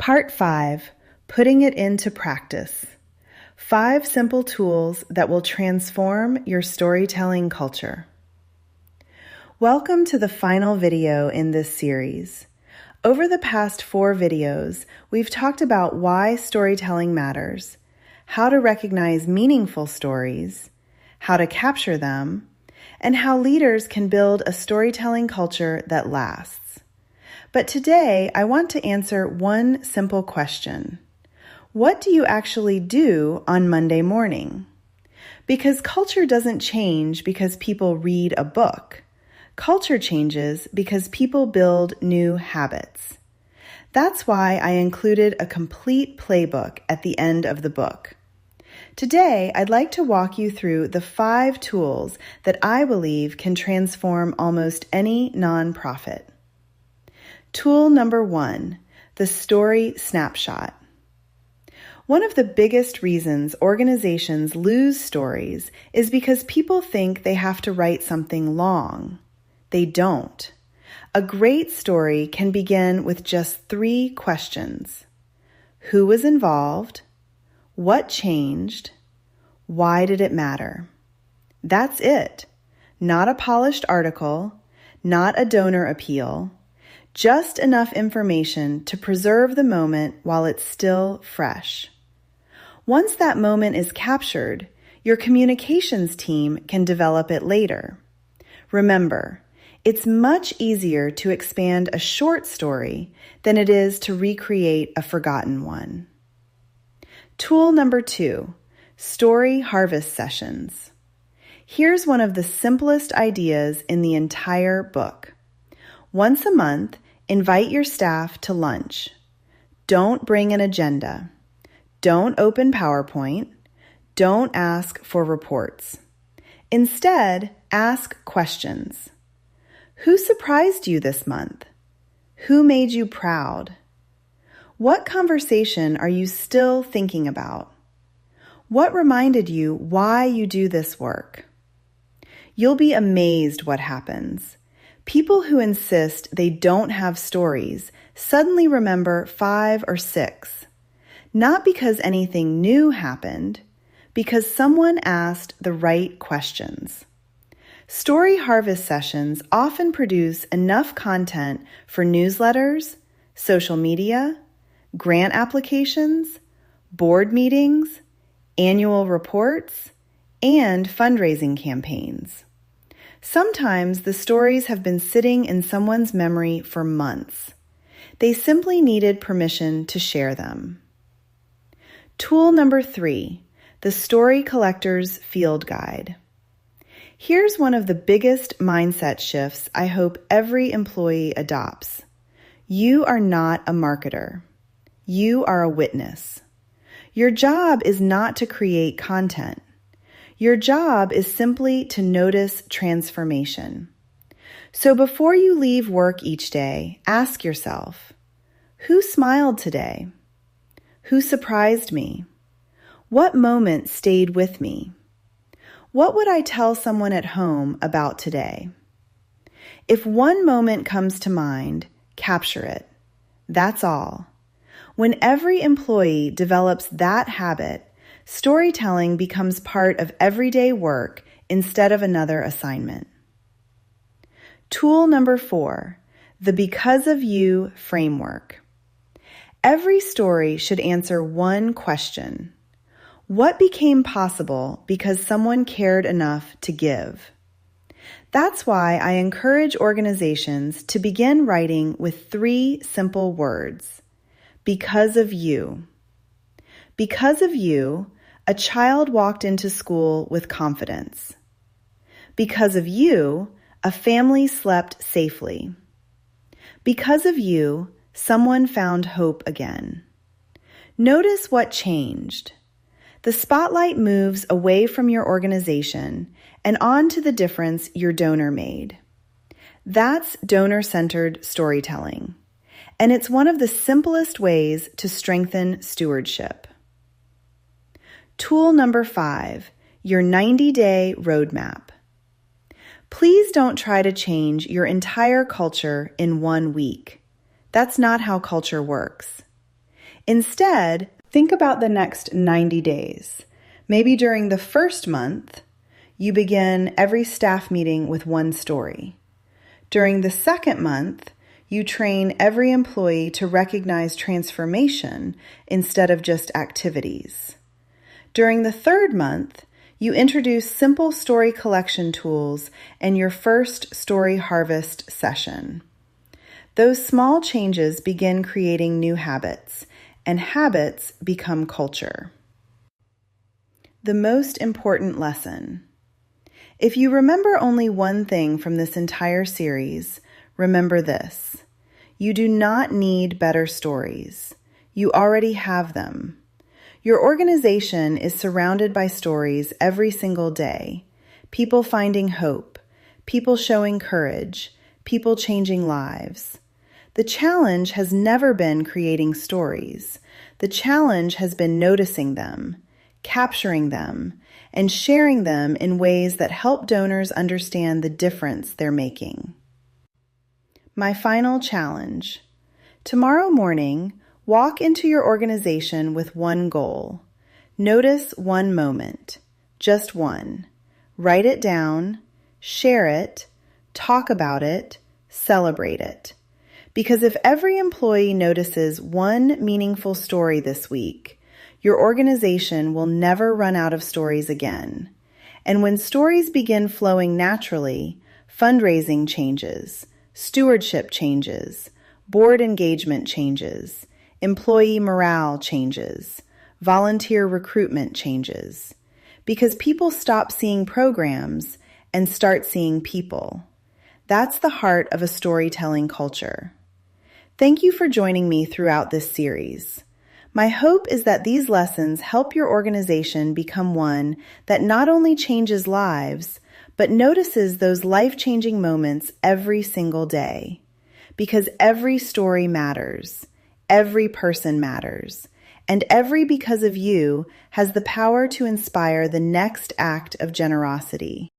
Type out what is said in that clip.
Part 5, Putting It into Practice. 5 simple tools that will transform your storytelling culture. Welcome to the final video in this series. Over the past 4 videos, we've talked about why storytelling matters, how to recognize meaningful stories, how to capture them, and how leaders can build a storytelling culture that lasts. But today, I want to answer one simple question. What do you actually do on Monday morning? Because culture doesn't change because people read a book. Culture changes because people build new habits. That's why I included a complete playbook at the end of the book. Today, I'd like to walk you through the 5 tools that I believe can transform almost any nonprofit. Tool number 1, the story snapshot. One of the biggest reasons organizations lose stories is because people think they have to write something long. They don't. A great story can begin with just 3 questions. Who was involved? What changed? Why did it matter? That's it. Not a polished article, not a donor appeal, just enough information to preserve the moment while it's still fresh. Once that moment is captured, your communications team can develop it later. Remember, it's much easier to expand a short story than it is to recreate a forgotten one. Tool number 2, story harvest sessions. Here's one of the simplest ideas in the entire book. Once a month, invite your staff to lunch. Don't bring an agenda. Don't open PowerPoint. Don't ask for reports. Instead, ask questions. Who surprised you this month? Who made you proud? What conversation are you still thinking about? What reminded you why you do this work? You'll be amazed what happens. People who insist they don't have stories suddenly remember 5 or 6. Not because anything new happened, because someone asked the right questions. Story harvest sessions often produce enough content for newsletters, social media, grant applications, board meetings, annual reports, and fundraising campaigns. Sometimes the stories have been sitting in someone's memory for months. They simply needed permission to share them. Tool number 3, the Story Collector's Field Guide. Here's one of the biggest mindset shifts I hope every employee adopts. You are not a marketer. You are a witness. Your job is not to create content. Your job is simply to notice transformation. So before you leave work each day, ask yourself, who smiled today? Who surprised me? What moment stayed with me? What would I tell someone at home about today? If one moment comes to mind, capture it. That's all. When every employee develops that habit, storytelling becomes part of everyday work instead of another assignment. Tool number 4, the Because of You framework. Every story should answer one question. What became possible because someone cared enough to give? That's why I encourage organizations to begin writing with 3 simple words. Because of you. Because of you, a child walked into school with confidence. Because of you, a family slept safely. Because of you, someone found hope again. Notice what changed. The spotlight moves away from your organization and on to the difference your donor made. That's donor-centered storytelling, and it's one of the simplest ways to strengthen stewardship. Tool number 5, your 90-day roadmap. Please don't try to change your entire culture in one week. That's not how culture works. Instead, think about the next 90 days. Maybe during the first month, you begin every staff meeting with one story. During the second month, you train every employee to recognize transformation instead of just activities. During the third month, you introduce simple story collection tools and your first story harvest session. Those small changes begin creating new habits, and habits become culture. The most important lesson. If you remember only one thing from this entire series, remember this. You do not need better stories. You already have them. Your organization is surrounded by stories every single day. People finding hope, people showing courage, people changing lives. The challenge has never been creating stories. The challenge has been noticing them, capturing them, and sharing them in ways that help donors understand the difference they're making. My final challenge. Tomorrow morning, walk into your organization with one goal. Notice one moment, just one. Write it down, share it, talk about it, celebrate it. Because if every employee notices one meaningful story this week, your organization will never run out of stories again. And when stories begin flowing naturally, fundraising changes, stewardship changes, board engagement changes, employee morale changes, volunteer recruitment changes, because people stop seeing programs and start seeing people. That's the heart of a storytelling culture. Thank you for joining me throughout this series. My hope is that these lessons help your organization become one that not only changes lives, but notices those life-changing moments every single day. Because every story matters, every person matters, and every because of you has the power to inspire the next act of generosity.